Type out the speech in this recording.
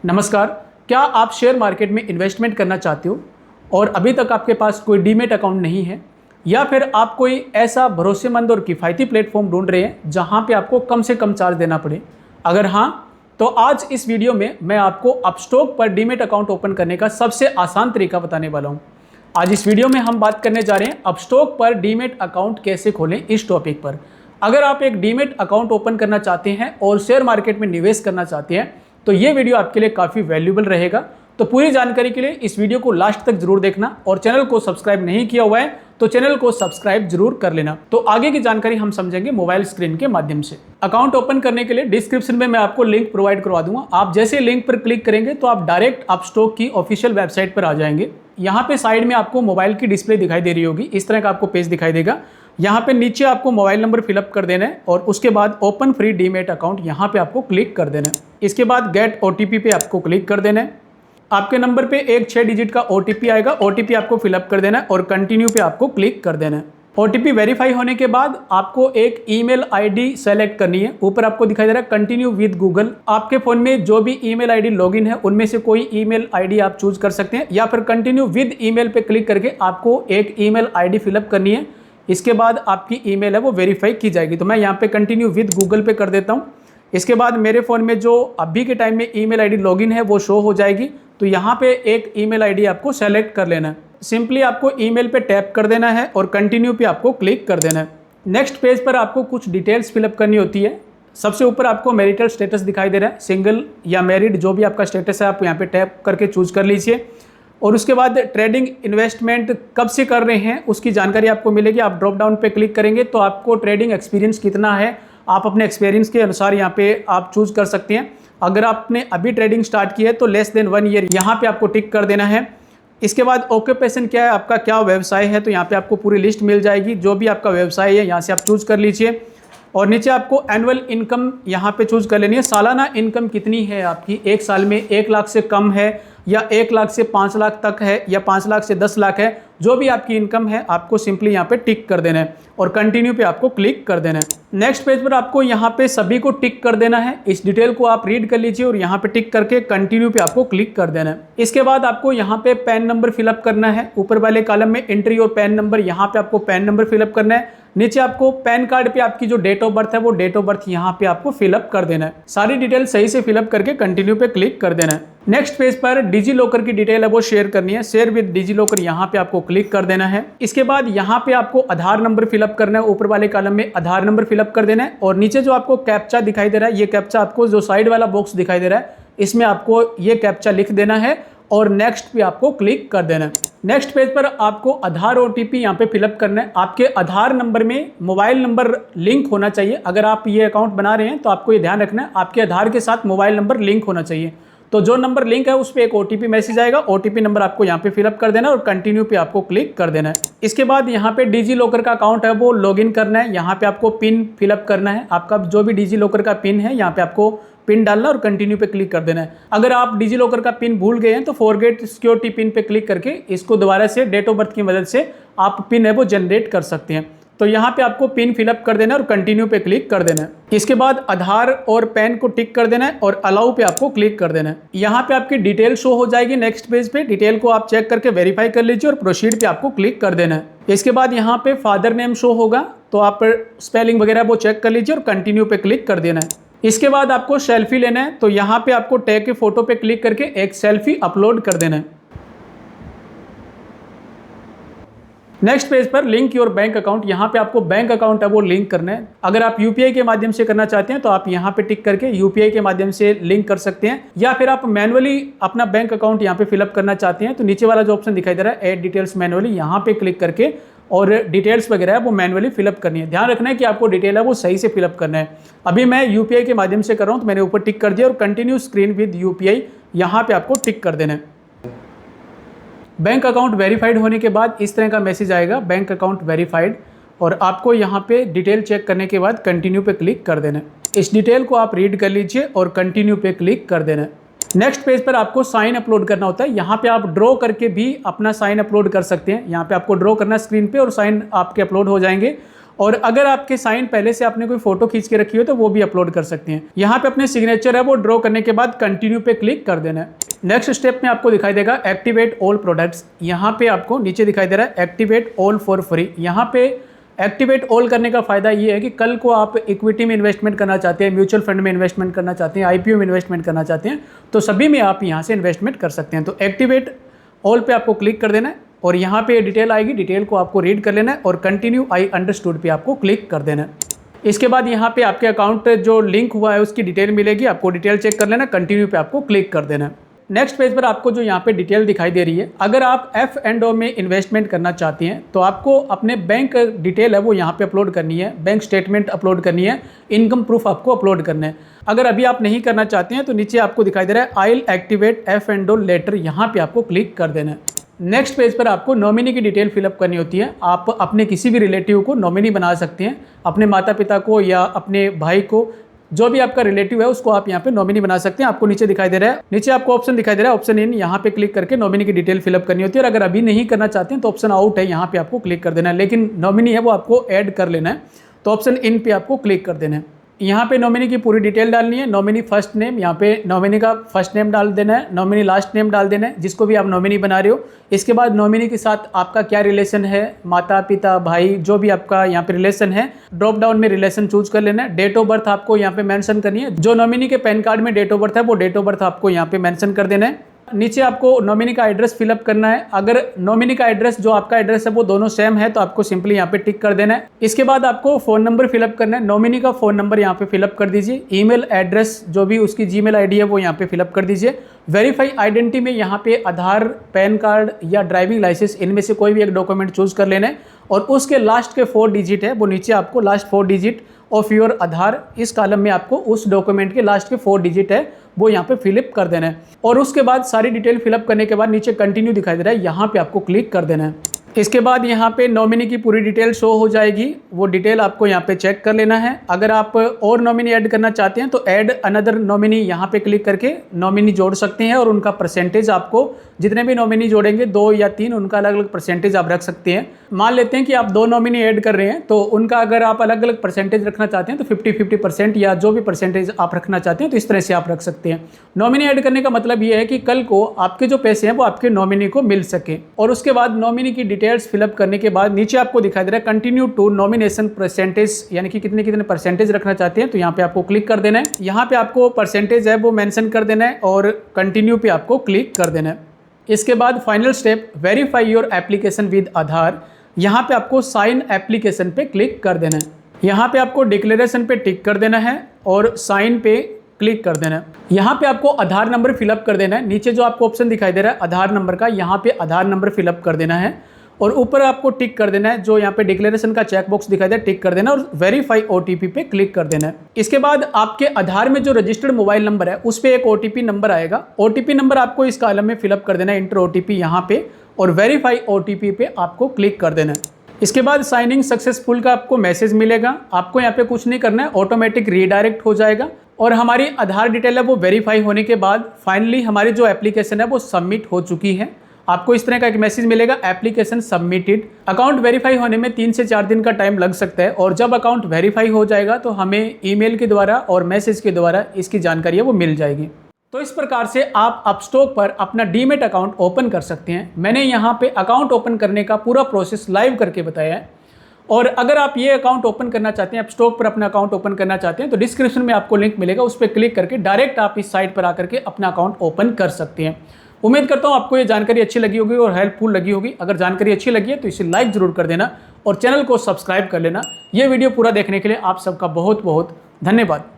नमस्कार। क्या आप शेयर मार्केट में इन्वेस्टमेंट करना चाहते हो और अभी तक आपके पास कोई डीमैट अकाउंट नहीं है, या फिर आप कोई ऐसा भरोसेमंद और किफ़ायती प्लेटफॉर्म ढूंढ रहे हैं जहां पे आपको कम से कम चार्ज देना पड़े? अगर हाँ, तो आज इस वीडियो में मैं आपको अपस्टॉक पर डीमैट अकाउंट ओपन करने का सबसे आसान तरीका बताने वाला हूं। आज इस वीडियो में हम बात करने जा रहे हैं अपस्टॉक पर डीमैट अकाउंट कैसे खोलें, इस टॉपिक पर। अगर आप एक डीमैट अकाउंट ओपन करना चाहते हैं और शेयर मार्केट में निवेश करना चाहते हैं तो ये वीडियो आपके लिए काफ़ी वैल्यूएबल रहेगा। तो पूरी जानकारी के लिए इस वीडियो को लास्ट तक जरूर देखना, और चैनल को सब्सक्राइब नहीं किया हुआ है तो चैनल को सब्सक्राइब जरूर कर लेना। तो आगे की जानकारी हम समझेंगे मोबाइल स्क्रीन के माध्यम से। अकाउंट ओपन करने के लिए डिस्क्रिप्शन में मैं आपको लिंक प्रोवाइड करवा दूंगा। आप जैसे लिंक पर क्लिक करेंगे तो आप डायरेक्ट अपस्टॉक की ऑफिशियल वेबसाइट पर आ जाएंगे। यहाँ पे साइड में आपको मोबाइल की डिस्प्ले दिखाई दे रही होगी, इस तरह का आपको पेज दिखाई देगा। यहाँ पे नीचे आपको मोबाइल नंबर फिलअप कर देना है और उसके बाद ओपन फ्री डीमैट अकाउंट यहाँ पे आपको क्लिक कर देना है। इसके बाद गेट ओटीपी पे आपको क्लिक कर देना है। आपके नंबर पे एक 6 डिजिट का ओटीपी आएगा, ओटीपी आपको फिलअप कर देना है और कंटिन्यू पे आपको क्लिक कर देना है। ओटीपी वेरीफाई होने के बाद आपको एक ईमेल आईडी सेलेक्ट करनी है। ऊपर आपको दिखाई दे रहा है कंटिन्यू विद गूगल। आपके फोन में जो भी ईमेल आईडी लॉगिन है उनमें से कोई ईमेल आईडी आप चूज कर सकते हैं, या फिर कंटिन्यू विद ईमेल पे क्लिक करके आपको एक ईमेल आईडी फिलअप करनी है। इसके बाद आपकी ईमेल है वो वेरीफाई की जाएगी। तो मैं यहाँ पे कंटिन्यू विद गूगल पे कर देता हूँ। इसके बाद मेरे फ़ोन में जो अभी के टाइम में ईमेल आईडी लॉगिन है वो शो हो जाएगी। तो यहाँ पे एक ईमेल आईडी आपको सेलेक्ट कर लेना है। सिंपली आपको ईमेल पे टैप कर देना है और कंटिन्यू पे आपको क्लिक कर देना है। नेक्स्ट पेज पर आपको कुछ डिटेल्स फिलअप करनी होती है। सबसे ऊपर आपको मैरिटल स्टेटस दिखाई दे रहा है, सिंगल या मैरिड जो भी आपका स्टेटस है आप यहाँ पे टैप करके चूज कर लीजिए। और उसके बाद ट्रेडिंग इन्वेस्टमेंट कब से कर रहे हैं उसकी जानकारी आपको मिलेगी। आप ड्रॉप डाउन पे क्लिक करेंगे तो आपको ट्रेडिंग एक्सपीरियंस कितना है आप अपने एक्सपीरियंस के अनुसार यहाँ पे आप चूज कर सकते हैं। अगर आपने अभी ट्रेडिंग स्टार्ट की है तो लेस देन 1 ईयर यहाँ पे आपको टिक कर देना है। इसके बाद ऑक्यूपेशन क्या है आपका, क्या व्यवसाय है, तो यहाँ पे आपको पूरी लिस्ट मिल जाएगी। जो भी आपका व्यवसाय है यहाँ से आप चूज कर लीजिए। और नीचे आपको एनुअल इनकम यहाँ पे चूज कर लेनी है। सालाना इनकम कितनी है आपकी, एक साल में 1 लाख से कम है या 1 लाख से 5 लाख तक है या 5 लाख से 10 लाख है, जो भी आपकी इनकम है आपको सिंपली यहाँ पे टिक कर देना है और कंटिन्यू पे आपको क्लिक कर देना है। नेक्स्ट पेज पर आपको यहाँ पे सभी को टिक कर देना है। इस डिटेल को आप रीड कर लीजिए और यहाँ पे टिक करके कंटिन्यू पे आपको क्लिक कर देना है। इसके बाद आपको यहाँ पे पैन नंबर फिलअप करना है। ऊपर वाले कॉलम में एंट्री और पैन नंबर, यहाँ पे आपको पैन नंबर फिलअप करना है। नीचे आपको पैन कार्ड पे आपकी जो डेट ऑफ बर्थ है वो डेट ऑफ बर्थ यहाँ पे आपको फिलअप कर देना है। सारी डिटेल सही से फिलअप करके कंटिन्यू पे क्लिक कर देना है। नेक्स्ट पेज पर डिजी लॉकर की डिटेल है वो शेयर करनी है। शेयर विद डिजी लॉकर यहाँ पे आपको क्लिक कर देना है। इसके बाद यहाँ पे आपको आधार नंबर फिलअप करना है। ऊपर वाले कॉलम में आधार नंबर फिलअप कर देना है और नीचे जो आपको कैप्चा दिखाई दे रहा है, ये कैप्चा आपको जो साइड वाला बॉक्स दिखाई दे रहा है इसमें आपको ये कैप्चा लिख देना है और नेक्स्ट पे आपको क्लिक कर देना है। नेक्स्ट पेज पर आपको आधार ओटीपी यहाँ पे फिलअप करना है। आपके आधार नंबर में मोबाइल नंबर लिंक होना चाहिए। अगर आप ये अकाउंट बना रहे हैं तो आपको ये ध्यान रखना है आपके आधार के साथ मोबाइल नंबर लिंक होना चाहिए। तो जो नंबर लिंक है उस पर एक ओटीपी मैसेज आएगा, ओटीपी नंबर आपको यहाँ पे फिलअप कर देना है और कंटिन्यू पे आपको क्लिक कर देना है। इसके बाद यहाँ पे डिजी लॉकर का अकाउंट है वो लॉगिन करना है। यहाँ पे आपको पिन फिलअप करना है। आपका जो भी डिजी लॉकर का पिन है यहाँ पे आपको पिन डालना और कंटिन्यू पे क्लिक कर देना है। अगर आप डिजी लॉकर का पिन भूल गए हैं तो फॉरगेट सिक्योरिटी पिन पे क्लिक करके इसको दोबारा से डेट ऑफ बर्थ की मदद से आप पिन है वो जनरेट कर सकते हैं। तो यहाँ पे आपको पिन फिलअप कर देना है और कंटिन्यू पे क्लिक कर देना है। इसके बाद आधार और पैन को टिक कर देना है और अलाउ पे आपको क्लिक कर देना है। यहाँ पे आपकी डिटेल शो हो जाएगी। नेक्स्ट पेज पे डिटेल को आप चेक करके वेरीफाई कर लीजिए और प्रोसीड पे आपको क्लिक कर देना है। इसके बाद यहाँ पे फादर नेम शो होगा तो आप स्पेलिंग वगैरह वो चेक कर लीजिए और कंटिन्यू पे क्लिक कर देना है। इसके बाद आपको सेल्फी लेना है तो यहाँ पे आपको टैग के फोटो पे क्लिक करके एक सेल्फी अपलोड कर देना है। नेक्स्ट पेज पर लिंक योर बैंक अकाउंट, यहाँ पे आपको बैंक अकाउंट है वो लिंक करना है। अगर आप यूपीआई के माध्यम से करना चाहते हैं तो आप यहाँ पे टिक करके यूपीआई के माध्यम से लिंक कर सकते हैं, या फिर आप मैनुअली अपना बैंक अकाउंट यहाँ पे फिलअप करना चाहते हैं तो नीचे वाला जो ऑप्शन दिखाई दे रहा है ऐड डिटेल्स मैनुअली, यहाँ पे क्लिक करके और डिटेल्स वगैरह है वो मैनुअली फिलअप करनी है। ध्यान रखना है कि आपको डिटेल है वो सही से फिलअप करना है। अभी मैं यूपीआई के माध्यम से कर रहा हूँ तो मैंने ऊपर टिक कर दिया और कंटिन्यू स्क्रीन विद यूपीआई यहाँ पे आपको टिक कर देना है। बैंक अकाउंट वेरीफाइड होने के बाद इस तरह का मैसेज आएगा, बैंक अकाउंट वेरीफाइड, और आपको यहाँ पे डिटेल चेक करने के बाद कंटिन्यू पे क्लिक कर देना है। इस डिटेल को आप रीड कर लीजिए और कंटिन्यू पे क्लिक कर देना है। नेक्स्ट पेज पर आपको साइन अपलोड करना होता है। यहाँ पे आप ड्रॉ करके भी अपना साइन अपलोड कर सकते हैं। यहाँ पे आपको ड्रॉ करना स्क्रीन पे और साइन आपके अपलोड हो जाएंगे। और अगर आपके साइन पहले से आपने कोई फोटो खींच के रखी हो तो वो भी अपलोड कर सकते हैं। यहाँ पे अपने सिग्नेचर है वो ड्रॉ करने के बाद कंटिन्यू पे क्लिक कर देना है। नेक्स्ट स्टेप में आपको दिखाई देगा एक्टिवेट ऑल प्रोडक्ट्स। यहाँ पे आपको नीचे दिखाई दे रहा है एक्टिवेट ऑल फॉर फ्री। यहाँ पे एक्टिवेट ऑल करने का फायदा ये है कि कल को आप इक्विटी में इन्वेस्टमेंट करना चाहते हैं, म्यूचुअल फंड में इन्वेस्टमेंट करना चाहते हैं, आईपीओ में इन्वेस्टमेंट करना चाहते हैं, तो सभी में आप यहाँ से इन्वेस्टमेंट कर सकते हैं। तो एक्टिवेट ऑल पे आपको क्लिक कर देना है और यहाँ पे डिटेल आएगी, डिटेल को आपको रीड कर लेना है और कंटिन्यू आई अंडरस्टूड पे आपको क्लिक कर देना है। इसके बाद यहाँ पे आपके अकाउंट जो लिंक हुआ है उसकी डिटेल मिलेगी, आपको डिटेल चेक कर लेना, कंटिन्यू पे आपको क्लिक कर देना है। नेक्स्ट पेज पर आपको जो यहाँ पे डिटेल दिखाई दे रही है, अगर आप F&O में इन्वेस्टमेंट करना चाहती हैं तो आपको अपने बैंक डिटेल है वो यहाँ पे अपलोड करनी है, बैंक स्टेटमेंट अपलोड करनी है, इनकम प्रूफ आपको अपलोड करना है। अगर अभी आप नहीं करना चाहते हैं तो नीचे आपको दिखाई दे रहा है आई एक्टिवेट F&O लेटर, यहाँ पे आपको क्लिक कर देना है। नेक्स्ट पेज पर आपको नॉमिनी की डिटेल फिलअप करनी होती है। आप अपने किसी भी रिलेटिव को नॉमिनी बना सकते हैं, अपने माता पिता को या अपने भाई को, जो भी आपका रिलेटिव है उसको आप यहाँ पे नॉमिनी बना सकते हैं। आपको नीचे दिखाई दे रहा है, नीचे आपको ऑप्शन दिखाई दे रहा है ऑप्शन इन, यहाँ पे क्लिक करके नॉमिनी की डिटेल फिलअप करनी होती है। और अगर अभी नहीं करना चाहते हैं तो ऑप्शन आउट है, यहाँ पे आपको क्लिक कर देना है, लेकिन नॉमिनी है वो आपको ऐड कर लेना है, तो ऑप्शन इन पे आपको क्लिक कर देना है। यहाँ पे नॉमिनी की पूरी डिटेल डालनी है, नॉमिनी फर्स्ट नेम, यहाँ पे नॉमिनी का फर्स्ट नेम डाल देना है, नॉमिनी लास्ट नेम डाल देना है, जिसको भी आप नॉमिनी बना रहे हो। इसके बाद नॉमिनी के साथ आपका क्या रिलेशन है, माता पिता भाई जो भी आपका यहाँ पे रिलेशन है, ड्रॉप डाउन में रिलेशन चूज कर लेना है। डेट ऑफ बर्थ आपको यहाँ पे मेंशन करनी है, जो नॉमिनी के पैन कार्ड में डेट ऑफ बर्थ है वो डेट ऑफ बर्थ आपको यहाँ पे मेंशन कर देना है। नीचे आपको नॉमिनी का एड्रेस फिलअप करना है। अगर नॉमिनी का एड्रेस जो आपका एड्रेस है वो दोनों सेम है तो आपको सिंपली यहाँ पे टिक कर देना है। इसके बाद आपको फ़ोन नंबर फिलअप करना है, नॉमिनी का फ़ोन नंबर यहाँ पे फिलअप कर दीजिए। ईमेल एड्रेस जो भी उसकी जीमेल आईडी है वो यहाँ पे फिलअप कर दीजिए। वेरीफाई आइडेंटिटी में यहाँ पे आधार, पैन कार्ड या ड्राइविंग लाइसेंस, इनमें से कोई भी एक डॉक्यूमेंट चूज कर लेना है और उसके लास्ट के 4 डिजिट है वो नीचे आपको लास्ट 4 डिजिट ऑफ योर आधार, इस कॉलम में आपको उस डॉक्यूमेंट के लास्ट के 4 डिजिट है वो यहाँ पे फिलअप कर देना है। और उसके बाद सारी डिटेल फिलअप करने के बाद नीचे कंटिन्यू दिखाई दे रहा है, यहाँ पे आपको क्लिक कर देना है। इसके बाद यहाँ पे नॉमिनी की पूरी डिटेल शो हो जाएगी, वो डिटेल आपको यहाँ पे चेक कर लेना है। अगर आप और नॉमिनी ऐड करना चाहते हैं तो ऐड अनदर नॉमिनी यहाँ पे क्लिक करके नॉमिनी जोड़ सकते हैं और उनका परसेंटेज आपको, जितने भी नॉमिनी जोड़ेंगे 2 या 3, उनका अलग अलग परसेंटेज आप रख सकते हैं। मान लेते हैं कि आप 2 नॉमिनी ऐड कर रहे हैं तो उनका अगर आप अलग अलग परसेंटेज रखना चाहते हैं तो 50-50% या जो भी परसेंटेज आप रखना चाहते हैं तो इस तरह से आप रख सकते हैं। नॉमिनी ऐड करने का मतलब ये है कि कल को आपके जो पैसे हैं वो आपके नॉमिनी को मिल सके। और उसके बाद नॉमिनी की डिटेल्स फिलअप करने के बाद नीचे आपको दिखाई दे रहा है कंटिन्यू टू नॉमिनेशन परसेंटेज, यानी कि कितने कितने परसेंटेज रखना चाहते हैं, तो यहाँ पे आपको क्लिक कर देना है। यहाँ पे आपको परसेंटेज है वो मेंशन कर देना है और कंटिन्यू पे आपको क्लिक कर देना है। इसके बाद final step verify your application with Aadhaar, यहाँ पे आपको साइन एप्लीकेशन पे क्लिक कर देना है। यहाँ पे आपको डिक्लेरेशन पे टिक कर देना है और साइन पे क्लिक कर देना है। यहाँ पे आपको आधार नंबर फिलअप कर देना है। नीचे जो आपको ऑप्शन दिखाई दे रहा है आधार नंबर का, यहाँ पे आधार नंबर फिलअप कर देना है और ऊपर आपको टिक कर देना है, जो यहाँ पे डिक्लेरेशन का चेक बॉक्स दिखाई दे टिक कर देना और वेरीफाई ओटीपी पे क्लिक कर देना है। इसके बाद आपके आधार में जो रजिस्टर्ड मोबाइल नंबर है उस पे एक ओटीपी नंबर आएगा, ओटीपी नंबर आपको इस कॉलम में फिलअप कर देना है, इंटर ओटीपी यहाँ पे, और वेरीफाई ओटीपी पे आपको क्लिक कर देना है। इसके बाद साइनिंग सक्सेसफुल का आपको मैसेज मिलेगा, आपको यहाँ पे कुछ नहीं करना है, ऑटोमेटिक रीडायरेक्ट हो जाएगा और हमारी आधार डिटेल है वो वेरीफाई होने के बाद फाइनली हमारी जो एप्लीकेशन है वो सबमिट हो चुकी है। आपको इस तरह का एक मैसेज मिलेगा, एप्लीकेशन सबमिटेड। अकाउंट वेरीफाई होने में 3 से 4 दिन का टाइम लग सकता है और जब अकाउंट वेरीफाई हो जाएगा तो हमें ईमेल के द्वारा और मैसेज के द्वारा इसकी जानकारी है वो मिल जाएगी। तो इस प्रकार से आप अपस्टॉक पर अपना डीमेट अकाउंट ओपन कर सकते हैं। मैंने यहाँ पे अकाउंट ओपन करने का पूरा प्रोसेस लाइव करके बताया है और अगर आप ये अकाउंट ओपन करना चाहते हैं, अपस्टॉक पर अपना अकाउंट ओपन करना चाहते हैं तो डिस्क्रिप्शन में आपको लिंक मिलेगा, उस पर क्लिक करके डायरेक्ट आप इस साइट पर आकर के अपना अकाउंट ओपन कर सकते हैं। उम्मीद करता हूँ आपको ये जानकारी अच्छी लगी होगी और हेल्पफुल लगी होगी। अगर जानकारी अच्छी लगी है तो इसे लाइक जरूर कर देना और चैनल को सब्सक्राइब कर लेना। ये वीडियो पूरा देखने के लिए आप सबका बहुत बहुत धन्यवाद।